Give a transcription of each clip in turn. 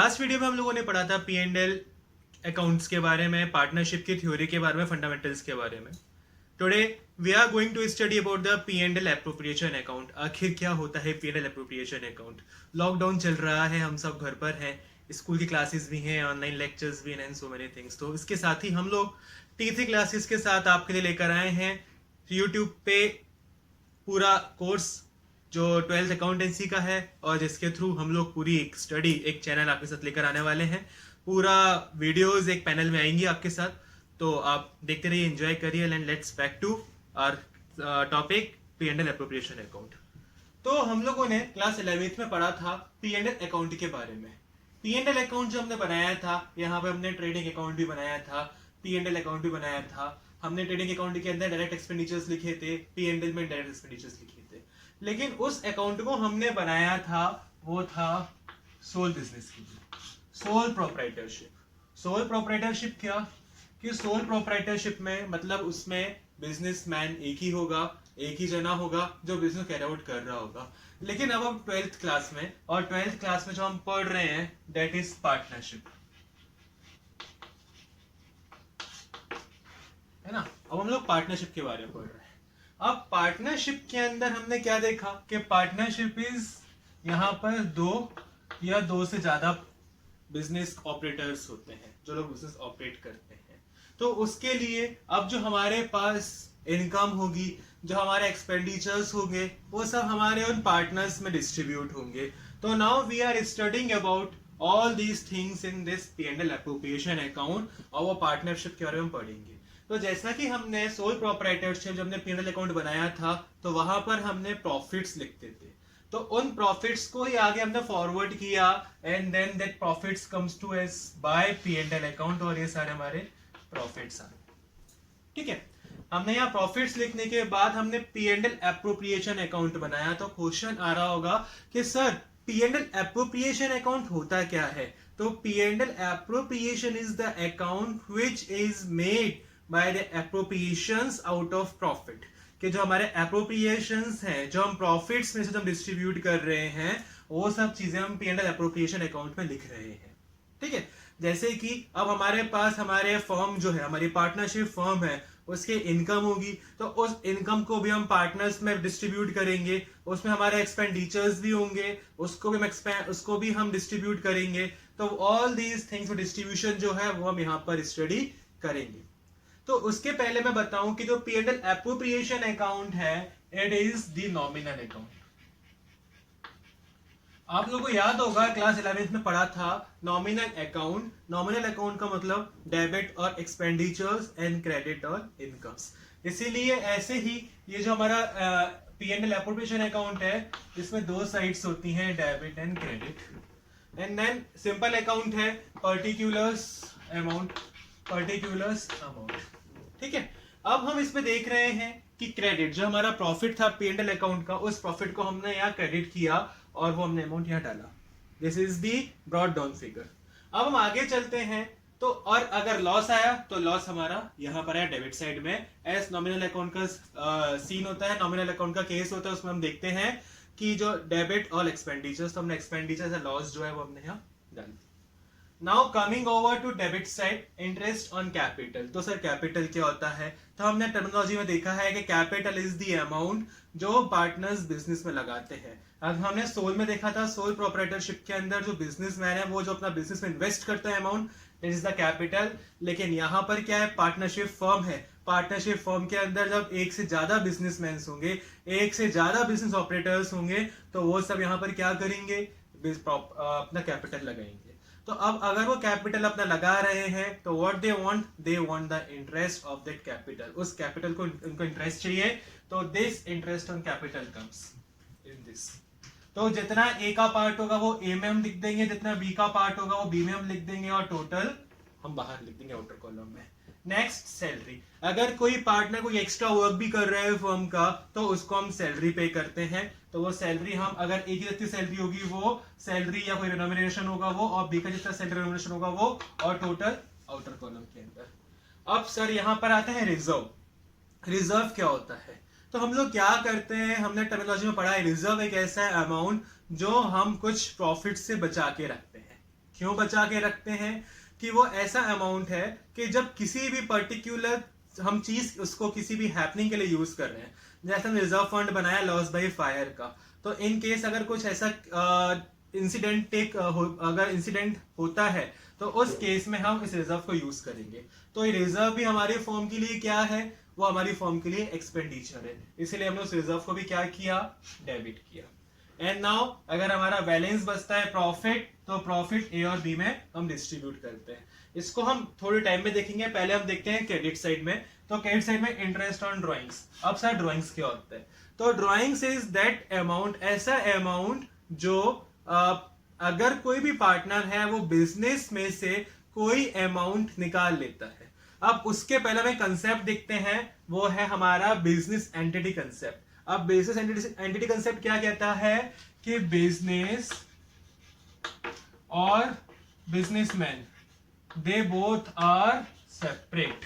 Last video में हम लोगों ने पढ़ा था पी एंड एल अकाउंट्स के बारे में, पार्टनरशिप की थ्योरी के बारे में, फंडामेंटल्स के बारे में। Today we are going to study about the P and L appropriation account. आखिर क्या होता है P and L appropriation account. Lockdown चल रहा है, हम सब घर पर हैं, स्कूल की क्लासेस भी हैं, ऑनलाइन लेक्चर्स भी हैं, सो मेनी थिंग्स। तो इसके साथ ही हम लोग टी3 क्लासेस के साथ आपके लिए लेकर आए हैं यूट्यूब पे पूरा कोर्स जो 12th अकाउंटेंसी का है, और जिसके थ्रू हम लोग पूरी एक स्टडी, एक चैनल आपके साथ लेकर आने वाले हैं। पूरा वीडियोस एक पैनल में आएंगी आपके साथ, तो आप देखते रहिए, एंजॉय करिए। And let's back to our topic P and L appropriation account. तो हम लोगों ने क्लास 11th में पढ़ा था पी एंड एल अकाउंट के बारे में। पी एंड एल अकाउंट जो हमने बनाया था, यहाँ पे हमने ट्रेडिंग अकाउंट भी बनाया था, पी एंड एल अकाउंट भी बनाया था। हमने ट्रेडिंग अकाउंट के अंदर डायरेक्ट एक्सपेंडिचर्स लिखे थे, पी एंड एल में डायरेक्ट एक्सपेंडिचर्स लिखे थे। लेकिन उस अकाउंट को हमने बनाया था, वो था सोल बिजनेस के लिए, सोल प्रोप्राइटरशिप। सोल प्रोप्राइटरशिप क्या कि सोल प्रोप्राइटरशिप में मतलब उसमें बिजनेसमैन एक ही होगा, एक ही जना होगा जो बिजनेस कैरी आउट कर रहा होगा। लेकिन अब हम 12th क्लास में, और 12th क्लास में जो हम पढ़ रहे हैं दैट इज पार्टनरशिप, है ना। अब हम लोग पार्टनरशिप के बारे में पढ़ रहे हैं। अब पार्टनरशिप के अंदर हमने क्या देखा कि पार्टनरशिप इज, यहाँ पर दो या दो से ज्यादा बिजनेस ऑपरेटर्स होते हैं जो लोग बिजनेस ऑपरेट करते हैं। तो उसके लिए अब जो हमारे पास इनकम होगी, जो हमारे एक्सपेंडिचर्स होंगे, वो सब हमारे उन पार्टनर्स में डिस्ट्रीब्यूट होंगे। तो now we are studying about all these things in this P and L appropriation account, और वो पार्टनरशिप के बारे में पढ़ेंगे। तो जैसा कि हमने सोल प्रोप्राइटरशिप, जब हमने पी एंड एल अकाउंट बनाया था, तो वहां पर हमने प्रॉफिट्स लिखते थे। तो उन प्रॉफिट्स को ही आगे हमने फॉरवर्ड किया, and then that profits comes to as by P and L account, और ये सारे हमारे प्रॉफिट्स आ गए। ठीक है, हमने यहाँ प्रॉफिट्स लिखने के बाद हमने P and L appropriation account बनाया। तो क्वेश्चन आ रहा होगा कि sir P and L appropriation account होता क्या है। तो P and L appropriation is the account which is made by the appropriations out of profit, कि जो हमारे एप्रोप्रिएशंस हैं, जो हम प्रॉफिट्स में से जो हम डिस्ट्रीब्यूट कर रहे हैं, वो सब चीजें हम P and L appropriation account में लिख रहे हैं। ठीक है, जैसे कि अब हमारे पास हमारे फर्म जो है, हमारी पार्टनरशिप फर्म है, उसके इनकम होगी, तो उस इनकम को भी हम पार्टनर्स में डिस्ट्रीब्यूट करेंगे। उसमें हमारे एक्सपेंडिचर्स भी होंगे, उसको भी हम डिस्ट्रीब्यूट करेंगे। तो ऑल दीज थिंग्स डिस्ट्रीब्यूशन जो है वो हम यहाँ पर स्टडी करेंगे। तो उसके पहले मैं बताऊं कि जो P and L appropriation account है, it is the nominal account. आप लोगों को याद होगा क्लास 11th में पढ़ा था नॉमिनल अकाउंट। नॉमिनल अकाउंट का मतलब डेबिट और एक्सपेंडिचर्स एंड क्रेडिट और इनकम्स। इसीलिए ऐसे ही ये जो हमारा P and L appropriation account है, इसमें दो साइड्स होती हैं, debit and credit. And then simple account है पर्टिकुलर्स अमाउंट। ठीक है, अब हम इसमें देख रहे हैं कि क्रेडिट, जो हमारा प्रॉफिट था पी एंड एल अकाउंट का, उस प्रॉफिट को हमने यहाँ क्रेडिट किया और वो हमने अमाउंट यहाँ डाला। This is the brought down figure. अब हम आगे चलते हैं, तो और अगर लॉस आया तो लॉस हमारा यहाँ पर है डेबिट साइड में। एस नॉमिनल अकाउंट का सीन होता है, नॉमिनल अकाउंट का केस होता है, उसमें हम देखते हैं कि जो डेबिट और एक्सपेंडिचर्स, तो हमने एक्सपेंडिचर से लॉस जो है वो हमने यहाँ डाल दी। Now coming over to debit side, interest on capital. तो सर कैपिटल क्या होता है। तो हमने टर्मिनोलॉजी में देखा है कि कैपिटल इज द अमाउंट जो पार्टनर्स बिजनेस में लगाते हैं। अब हमने सोल में देखा था, सोल प्रोप्राइटरशिप के अंदर जो बिजनेसमैन है वो जो अपना बिजनेस में इन्वेस्ट करता है amount, that is the capital. लेकिन यहाँ पर क्या है, पार्टनरशिप फर्म है। पार्टनरशिप फर्म के अंदर जब एक से ज्यादा बिजनेसमैन होंगे, एक से ज्यादा बिजनेस ऑपरेटर्स होंगे, तो वो सब यहाँ पर क्या करेंगे, अपना कैपिटल लगाएंगे। तो अब अगर वो कैपिटल अपना लगा रहे हैं, तो what they want the interest of that capital. उस कैपिटल को उनको इंटरेस्ट चाहिए, तो this interest on capital comes in this. तो जितना ए का पार्ट होगा वो ए में हम लिख देंगे, जितना बी का पार्ट होगा वो बी में हम लिख देंगे, और टोटल हम बाहर लिख देंगे आउटर कॉलम में। नेक्स्ट सैलरी, अगर कोई पार्टनर कोई एक्स्ट्रा वर्क भी कर रहा है फर्म का, तो उसको हम सैलरी पे करते हैं। तो वो सैलरी हम, अगर एक ही जितनी सैलरी होगी वो सैलरी या कोई रिनोमिनेशन होगा वो, और बी का जितना सैलरी रिनोमिनेशन होगा वो, और टोटल आउटर कॉलम के अंदर। अब सर यहाँ पर आता है रिजर्व। रिजर्व क्या होता है, तो हम लोग क्या करते हैं, हमने टर्मिनोलॉजी में पढ़ा है, रिजर्व एक ऐसा अमाउंट जो हम कुछ प्रॉफिट से बचा के रखते हैं। क्यों बचा के रखते हैं? कि वो ऐसा अमाउंट है कि जब किसी भी पर्टिकुलर हम चीज उसको किसी भी हैपनिंग के लिए यूज कर रहे हैं, जैसे हम रिजर्व फंड बनाया लॉस बाय फायर का, तो इन केस अगर कुछ ऐसा अगर इंसिडेंट होता है तो उस केस में हम इस रिजर्व को यूज करेंगे। तो ये रिजर्व भी हमारी फॉर्म के लिए क्या है? वो हमारी फॉर्म के लिए एक्सपेंडिचर है, इसलिए हमने उस रिजर्व को भी क्या किया? डेबिट किया। एंड नाउ अगर हमारा बैलेंस बचता है प्रॉफिट, तो प्रॉफिट ए और बी में हम डिस्ट्रीब्यूट करते हैं। इसको हम थोड़े टाइम में देखेंगे, पहले हम देखते हैं क्रेडिट साइड में। तो क्रेडिट साइड में इंटरेस्ट ऑन ड्राइंग्स। अब सर ड्राइंग्स क्या होता है? तो ड्राइंग्स इज दैट अमाउंट, ऐसा अमाउंट जो अगर कोई भी पार्टनर है वो बिजनेस में से कोई अमाउंट निकाल लेता है। अब उसके पहले में कंसेप्ट देखते हैं, वो है हमारा बिजनेस एंटिटी कंसेप्ट। अब बिजनेस एंटिटी कंसेप्ट क्या कहता है कि बिजनेस और businessman they both are separate.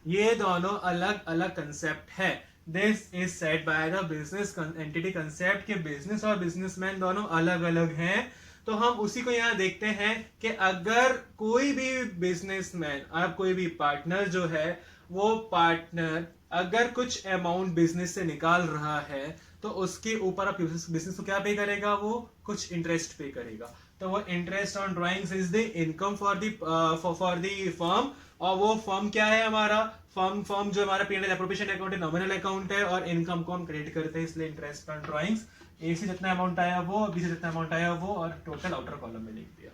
ये दोनों अलग अलग कंसेप्ट है। This is said by the business entity concept कि बिजनेस और बिजनेसमैन दोनों अलग अलग हैं। तो हम उसी को यहाँ देखते हैं कि अगर कोई भी बिजनेसमैन और कोई भी पार्टनर जो है, वो पार्टनर अगर कुछ अमाउंट बिजनेस से निकाल रहा है तो उसके ऊपर आप बिजनेस को क्या पे करेगा? वो कुछ इंटरेस्ट पे करेगा। तो वो interest on drawings is the income for the firm. और वो फर्म क्या है? हमारा फर्म जो हमारा P&L एप्रोप्रिएशन अकाउंट है, नॉमिनल अकाउंट है, और इनकम को हम क्रेडिट करते हैं, इसलिए इंटरेस्ट ऑन ड्राइंग्स। ए से जितना अमाउंट आया वो, बी से जितना अमाउंट आया वो, और टोटल आउटर कॉलम में लिख दिया।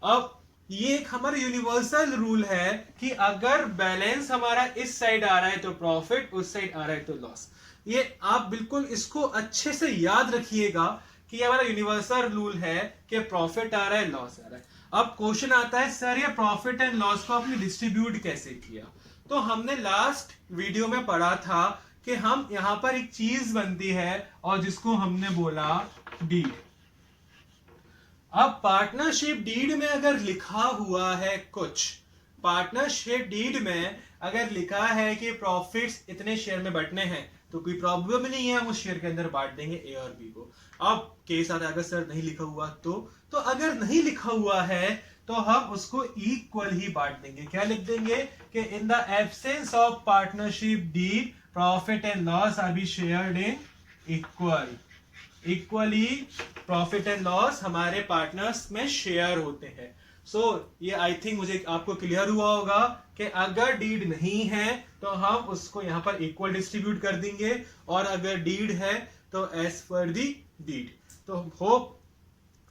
अब ये एक हमारा यूनिवर्सल रूल है कि अगर बैलेंस हमारा इस साइड आ रहा है तो प्रॉफिट, उस साइड आ रहा है तो लॉस। ये आप बिल्कुल इसको अच्छे से याद रखिएगा कि ये हमारा यूनिवर्सल रूल है कि प्रॉफिट आ रहा है, लॉस आ रहा है। अब क्वेश्चन आता है, सर ये प्रॉफिट एंड लॉस को आपने डिस्ट्रीब्यूट कैसे किया? तो हमने लास्ट वीडियो में पढ़ा था कि हम यहां पर एक चीज बनती है और जिसको हमने बोला डीड। अब पार्टनरशिप डीड में अगर लिखा हुआ है कुछ, पार्टनरशिप डीड में अगर लिखा है कि प्रॉफिट्स इतने शेयर में बंटने हैं, तो कोई प्रॉब्लम नहीं है, हम उस शेयर के अंदर बांट देंगे ए और बी को। अब केस आता है अगर सर नहीं लिखा हुआ तो अगर नहीं लिखा हुआ है तो हम उसको इक्वल ही बांट देंगे। क्या लिख देंगे कि in the absence of partnership deed profit and loss are be shared in equal. Equally profit and loss हमारे पार्टनर्स में शेयर होते हैं। सो ये आई थिंक मुझे आपको क्लियर हुआ होगा कि अगर डीड नहीं है तो हम उसको यहां पर इक्वल डिस्ट्रीब्यूट कर देंगे, और अगर डीड है तो एज पर दी डीड। तो होप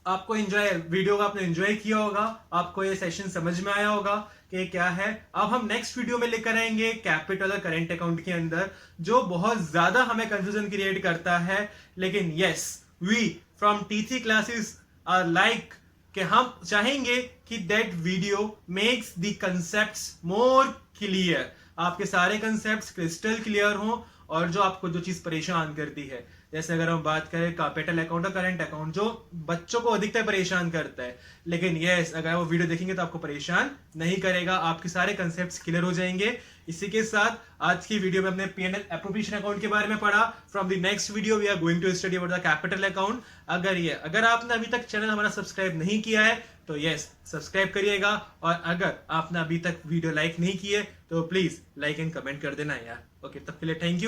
आपको वीडियो को आपने एंजॉय किया होगा, आपको ये सेशन समझ में आया होगा कि क्या है। अब हम नेक्स्ट वीडियो में लेकर आएंगे कैपिटल और करेंट अकाउंट के अंदर, जो बहुत ज्यादा हमें कंफ्यूजन क्रिएट करता है। लेकिन yes, we from T3 classes are like कि हम चाहेंगे कि that video makes the concepts more clear, आपके सारे कंसेप्ट्स क्रिस्टल क्लियर हो, और जो आपको जो चीज परेशान करती है, जैसे अगर हम बात करें कैपिटल अकाउंट और करंट अकाउंट, जो बच्चों को अधिकतर परेशान करता है, लेकिन यस अगर वो वीडियो देखेंगे तो आपको परेशान नहीं करेगा, आपके सारे कंसेप्ट्स क्लियर हो जाएंगे। इसी के साथ आज की वीडियो में हमने P&L एप्रोप्रिएशन अकाउंट के बारे में पढ़ा। From the next video we are going to study about the capital account. अगर आपने अभी तक चैनल हमारा सब्सक्राइब नहीं किया है तो यस सब्सक्राइब करिएगा, और अगर आपने अभी तक वीडियो लाइक नहीं किए तो प्लीज लाइक एंड कमेंट कर देना यार। ओके, तब के लिए थैंक यू।